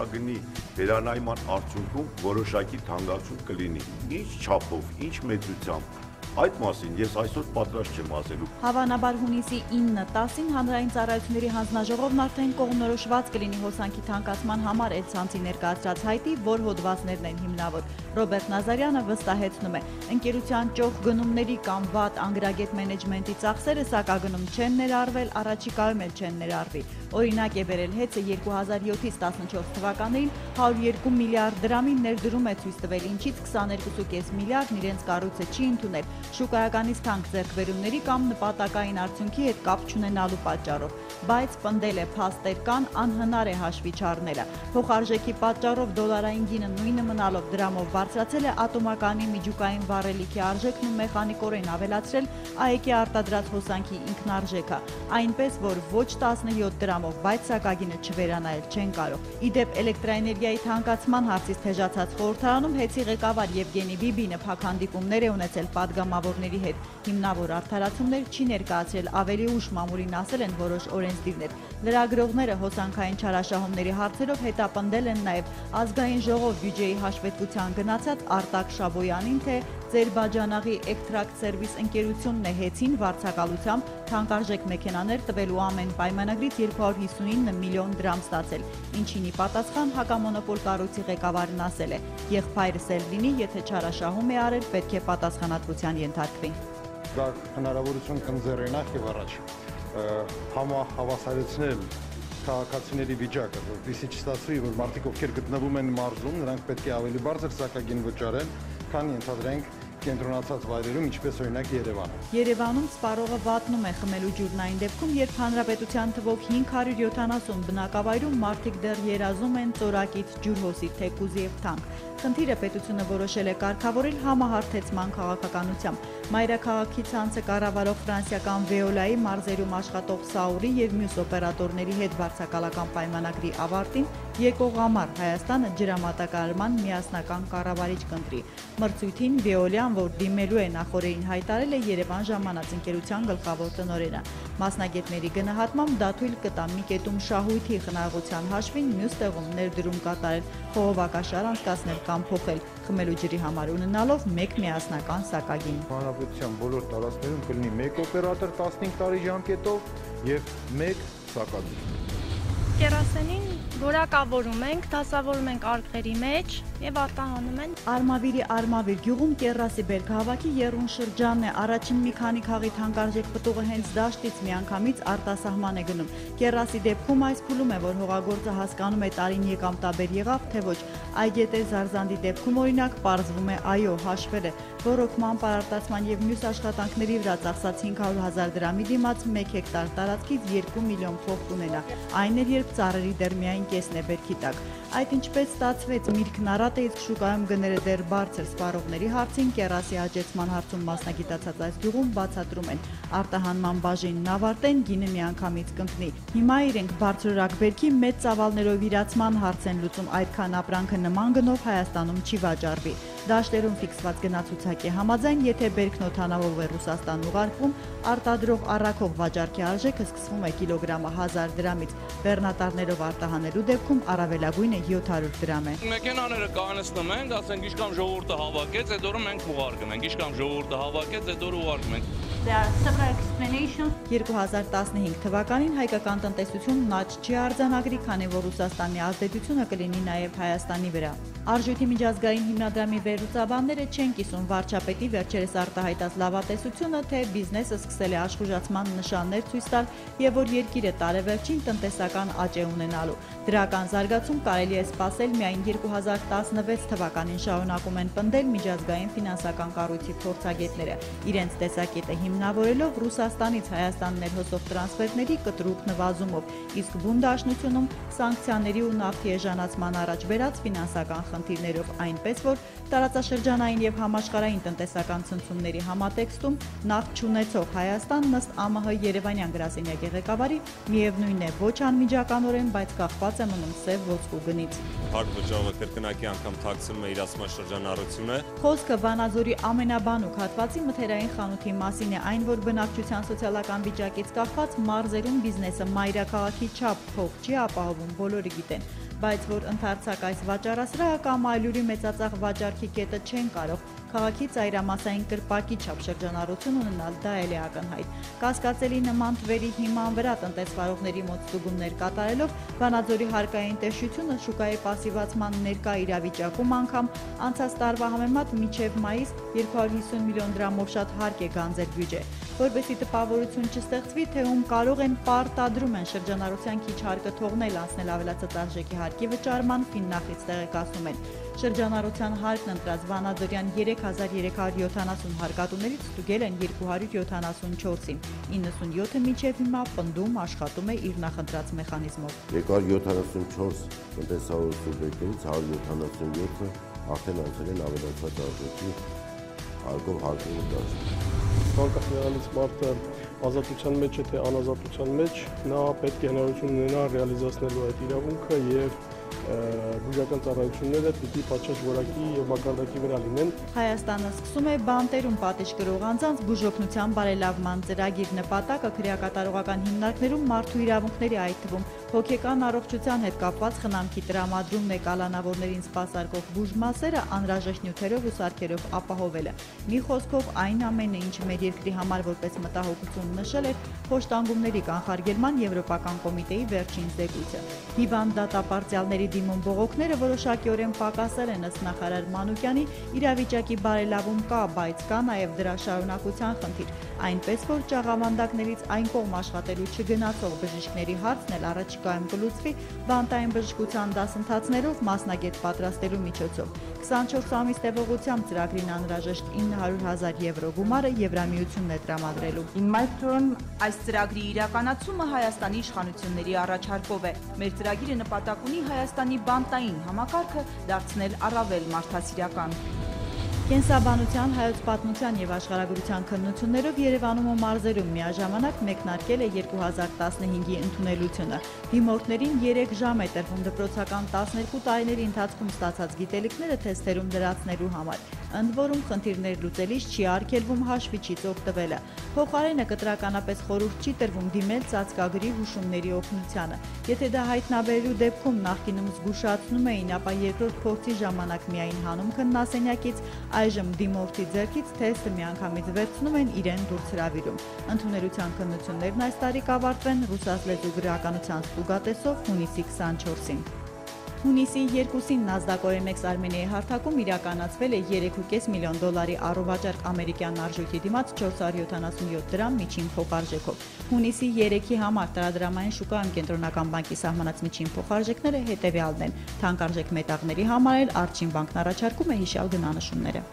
նախագնի վերանայման արդյունքում որոշակի թանկացում կլինի։ Ինչ չափով, ինչ մեծությամբ, այդ մասին ես այսօր պատրաստ չեմ ասելու։ Հավանաբար հունիսի 9-10-ին հանրային ծառայությունների հանձնաժողովն արդեն կողմնորոշված կլինի հոսանքի թանկացման համար ցանցի ներկայացրած հայտի, որ հոդվածներն են հիմնավոր։ Ռոբերտ Նազարյանը վստահեցնում է, ընկերության ճոխ գնումների կամ վատ անգրագետ մենեջմենտի ծախսերը սակագնում չեն ներառվել, առաջիկայում էլ չեն ներառվի։ Օրինակ է բերել ՀԵՑ-ը 2007-ից 14 թվականներին 102 միլիարդ դրամի ներդրում է ցույց տվել, ինչից 22.5 միլիարդն իրենց կառույցը չի ընդունել շուկայականից թանկ ձեռքբերումների կամ նպատակային արդյունքի հետ կապ չունենալու պատճառով, բայց պնդել է փաստեր կան, անհնար է հաշվի չառնելը։ Փոխարժեքի պատճառով դոլարային գինը նույնը մնալով դրամով բարձրացել է, ատոմականի միջուկային վառելիքի արժեքն ու մեխանիկորեն ավելացրել ԱԵԿ-ի արտադրած հոսանքի ինքնարժեքը, այնպես որ ոչ 17 դրամով, բայց սակագինը չվերանայել չեն կարող։ Իդեպ էլեկտրաէներգիայի թանկացման հարցից թեժացած խորհրդարանում ՀԵՑ-ի ղեկավար Եվգենի Բիբինը փակ հանդիպումներ է ունեցել պատգամավորների հետ։ Հիմնավոր արդարացումներ չի ներկայացրել, ավելի ուշ մամուլին ասել են որոշ օրենսդիրներ։ Լրագրողները հոսանքային չարաշահումների հարցերով հետապնդել են նաև ազգային ժողով բյուջեի հաշվետվության գնացած Արտակ Շաբոյանին, թե Ձերբաջանաղի Էկտրակտ Սերվիս ընկերությունն է ՀԵՑ-ին վարձակալությամբ թանկարժեք մեքենաներ տվելու ամեն պայմանագրից 259 միլիոն դրամ ստացել, ինչին ի պատասխան հակամոնոպոլ կառույցի ղեկավարն ասել է. եղբայրս էլ լինի, եթե չարաշահում է արել, պետք է պատասխանատվության ենթարկվի։ Դա հնարավորություն կընձեռի նախ եւ առաջ համահավասարեցնել քաղաքացիների վիճակը, որպեսզի չստացվի, որ մարդիկ ովքեր գտնվում են մարզում, նրանք պետք է ավելի բարձր սակագին վճարեն, քան ենթադրենք կենտրոնացած վայրերում, ինչպես օրինակ Երևանը։ Երևանում սպառողը վատնում է խմելու ջուրն այն դեպքում, երբ հանրապետության թվով 570 բնակավայրում մարդիկ դեռ երազում են ծորակից ջուր հոսի, թեկուզ եւ թանկ։ Խնդիրը պետությունը որոշել է կարգավորել համահարթեցման քաղաքականությամբ։ Մայրաքաղաքի ցանցը կառավարող ֆրանսիական Veolia-ի մարզերում աշխատող Սաուրի եւ մյուս օպերատորների հետ վարձակալական պայմանագրի ավարտին եկող ամառ Հայաստանը ջրամատակարարման միասնական կառավարիչ կընտրի։ Մրցույթին Veolia-ն, որ դիմելու է նախորդին, հայտարարել է Երևան ժամանած ընկերության գլխավոր տնօրենը։ Մասնագետների գնահատմամբ դա թույլ կտա մի կետում շահույթի խնայողության հաշվին մյուս տեղում ներդրում կատարել, խողովակաշար անցկացնել կամ փոխել խմելու ջրի համար ունենալով մեկ միասնական սակագին։ Հանրապետության բոլոր տարածքներում կլինի մեկ օպերատոր 15 տարի ժամկետով եւ մեկ սակագին։ Կերասենին որակավորում ենք, դասավորում ենք արկղերի մեջ եւ արտահանում են։ Արմավիրի Արմավիր գյուղում կերասի բերքահավաքի եռուն շրջանն է։ Առաջին մի քանի խաղի թանկարժեք պտուղը հենց դաշտից միանգամից արտասահման է գնում։ Կերասի դեպքում այս փուլում է, որ հողագործը հասկանում է տարին եկամտաբեր եղավ, թե ոչ։ Այգետեր Զարզանդի դեպքում օրինակ պարզվում է այո, հաշվել է, ռոռոկման, պարարտացման եւ մյուս աշխատանքների վրա ծախսած 500,000 դրամի դիմաց 1 հեկտար տարածքից 2 միլիոն փող կունենա։ Այն էր, երբ ծառերի դեռ միայն կեսն է բերքի տակ։ Այդ ինչպես ստացվեց, միրգն առատ է, իսկ շուկայում գները դեռ բարձր սպառողների հարցին կերասի աճեցման հարցում մասնագիտացած այս գյուղում բացատրում են։ Արտահանման բաժինն ավարտեն, գինը միանգամից կընկնի։ Հիմա իրենք բարձրորակ բերքի մեծ ծավալներով իրացման հարց են լուծում, այդքան ապրանքը նման գնով Հայաստանում չի վաճառվի։ Դաշտերում ֆիքսված գնացուցակի համաձայն, եթե բերքն օդանավով է Ռուսաստան ուղարկվում, արտադրող առաքող վաճառքի արժեքը սկսվում է կիլոգրամը 1000 դրամից, բեռնատարներով արտահանելու դեպքում առավելագույնը 700 դրամ է։ Մեքենաները կանցնում են, ասենք իշքան ժողովուրդը հավաքեց, այդ օրը մենք ուղարկում ենք, իշքան ժողովուրդը հավաքեց, այդ օրը ուղարկում ենք։ 2015 թվականին հայկական տնտեսությունն աճ չի արձանագրի, քանի որ Ռուսաստանի ազդեցությունը կլինի նաև Հայաստանի վրա։ Արժույթի միջազգային հիմնադրամի վերլուծաբանները չեն կիսում վարչապետի վերջերս արտահայտած լավատեսությունը, թե բիզնեսը սկսել է աշխուժացման նշաններ ցույց տալ եւ որ երկիրը տարեվերջին տնտեսական աճ է ունենալու։ Դրական զարգացում կարելի է սպասել միայն 2016 թվականին, շարունակում են պնդել միջազգային ֆինանսական կառույցի փորձագետները։ Իրենց տեսակետը հիմնավորելով Ռուսաստանից Հայաստան ներհոսող տրանսֆերների կտրուկ նվազումով, իսկ բուն դաշնությունում սանկցիաների ու նավթի էժանացման առաջ բերած ֆինանսական խնդիրներով, այնպես որ տարածաշրջանային եւ համաշխարհային տնտեսական ցնցումների համատեքստում նավթ չունեցող Հայաստան ըստ ԱՄՀ Երևանյան գրասենյակի ղեկավարի միևնույն է ոչ անմիջականորեն, բայց կախված է մնում սև ոսկու գնից։ Հարկ վճարումը կրկնակի անգամ թաքցնում է իրացման շրջանառությունը։ Խոսքը Վանաձորի ամենաբանուկ հատվածի մթերային խանութի մասին է, այն որ բնակչության սոցիալական վիճակից կախված մարզերում բիզնեսը մայրաքաղաքի չափ փող չի ապահովում, բոլորը գիտեն։ բայց որ ընդարձակ այս վաճառասրահը կամ այլուրի մեծածախ վաճառքի կետը չեն կարող քաղաքի ծայրամասային կրպակի չափ շրջանառություն ունենալ, դա էլ է ակնհայտ։ Կասկածելի նման թվերի հիման վրա տնտեսվարողների մոտ ստուգումներ կատարելով Վանաձորի հարկային տեսչությունը շուկայի պասիվացման ներկա իրավիճակում անգամ անցած տարվա համեմատ մինչև մայիս 250 միլիոն դրամով շատ հարկ է գանձեր բյուջե։ Որպեսզի տպավորություն չստեղծվի, թե ում կարող են պարտադրում են շրջանառության քիչ հարկը թողնել անցնել ավելացած արժեքի հարկի վճարման, Ֆիննախից տեղեկացնում են։ Շրջանառության հարկն ընտրած Վանաձորյան 3370 հարկատուներից ստուգել են 274-ին, 97-ը մինչև հիմա պնդում աշխատում է իր նախընտրած մեխանիզմով։ 274 տնտեսավոր սուբյեկտներից 177-ը արդեն անցել են ավելացած արժեքի հարկով հարկի վճարում։ Անկախ մարդը ազատության մեջ է թե անազատության մեջ, նա պետք է հնարավորություն ունենա ռեալիզացնելու այդ իրավունքը եւ բուժական ծառայությունները պիտի պատշաճ որակի եւ մակարդակի վրա լինեն։ Հայաստանը սկսում է բանտերում պատիժ կրող անձանց բուժօգնության բարելավման ծրագիր նպատակը քրեակատարողական հիմնարկներում մարդու իրավունքների, այդ թվում հոգեկան առողջության հետ կապված խնամքի տրամադրումն է կալանավորներին սպասարկող բուժմասերը անհրաժեշտ նյութերով ու սարքերով ապահովելը։ Մի խոսքով այն ամենը, ինչը մեր երկրի համար որպես մտահոգություն նշել էր փոշտանգումների կանխարգելման Եվրոպական կոմիտեի վերջին զեկույցը։ Հիվանդ դատապարտյալների դիմում բողոքները որոշակիորեն պակասել են ըստ նախարար Մանուկյանի, իրավիճակի բարելավում կա, բայց կա նաև դրա շարունակության խնդիր, այնպես որ ճաղավանդակներից այն կողմ աշխատելու չգնացող բժիշկների հարցն էլ առաջիկայում կլուծվի բանտային բժշկության դասընթացներով մասնագետ պատրաստելու միջոցով։ 24 ամիս տևողությամբ ծրագրին անհրաժեշտ 900,000 եվրո գումարը Եվրամիությունն է տրամադրելու։ Իմ մայրթորն այս ծրագրի իրականացումը Հայաստանի իշխանությունների առաջարկով է։ Մեր ծրագիրը նպատակ ունի Հայաստանի բանտային համակարգը դարձնել առավել մարդասիրական։ Կենսաբանության, հայոց պատմության եւ աշխարհագրության քննություններով Երևանում ու մարզերում միաժամանակ մեկնարկել է 2015-ի ընդունելությունը։ Դիմորդներին 3 ժամ է տրվում դպրոցական 12 տարիների ընթացքում ստացած գիտելիքները թեստերում լրացնելու համար։ Ընդ որում խնդիրներ լուծելիս չի արգելվում հաշվիչից օգտվելը։ Փոխարենը կտրականապես խորհուրդ չի տրվում դիմել ծածկագրի հուշումների օգնությանը։ Եթե դա հայտնաբերելու դեպքում նախկինում զգուշացնում էին, ապա երկրորդ փորձի ժամանակ միայն հանում քննասենյակից, այժմ դիմորդի ձեռքից թեստը միանգամից վերցնում են իրեն դուրս հրավիրում։ Ընդունելության քննություններն այս տարի կավարտվեն ռուսացլեզու գրականության ստուգատեսով հունիսի 24-ին։ Հունիսի 2-ին NASDAQ OMX Արմենիայի հարթակում իրականացվել է 3.5 միլիոն դոլարի առողջարկ ամերիկյան արժույթի դիմաց 477 դրամ միջին փոխարժեքով։ Հունիսի 3-ի համար տարադրամային շուկայում Կենտրոնական բանկի սահմանած միջին փոխարժեքները հետևյալն են։ Թանկարժեք մետաղների համար էլ Արջին բանկն առաջարկում է հիշյալ գնանշումները։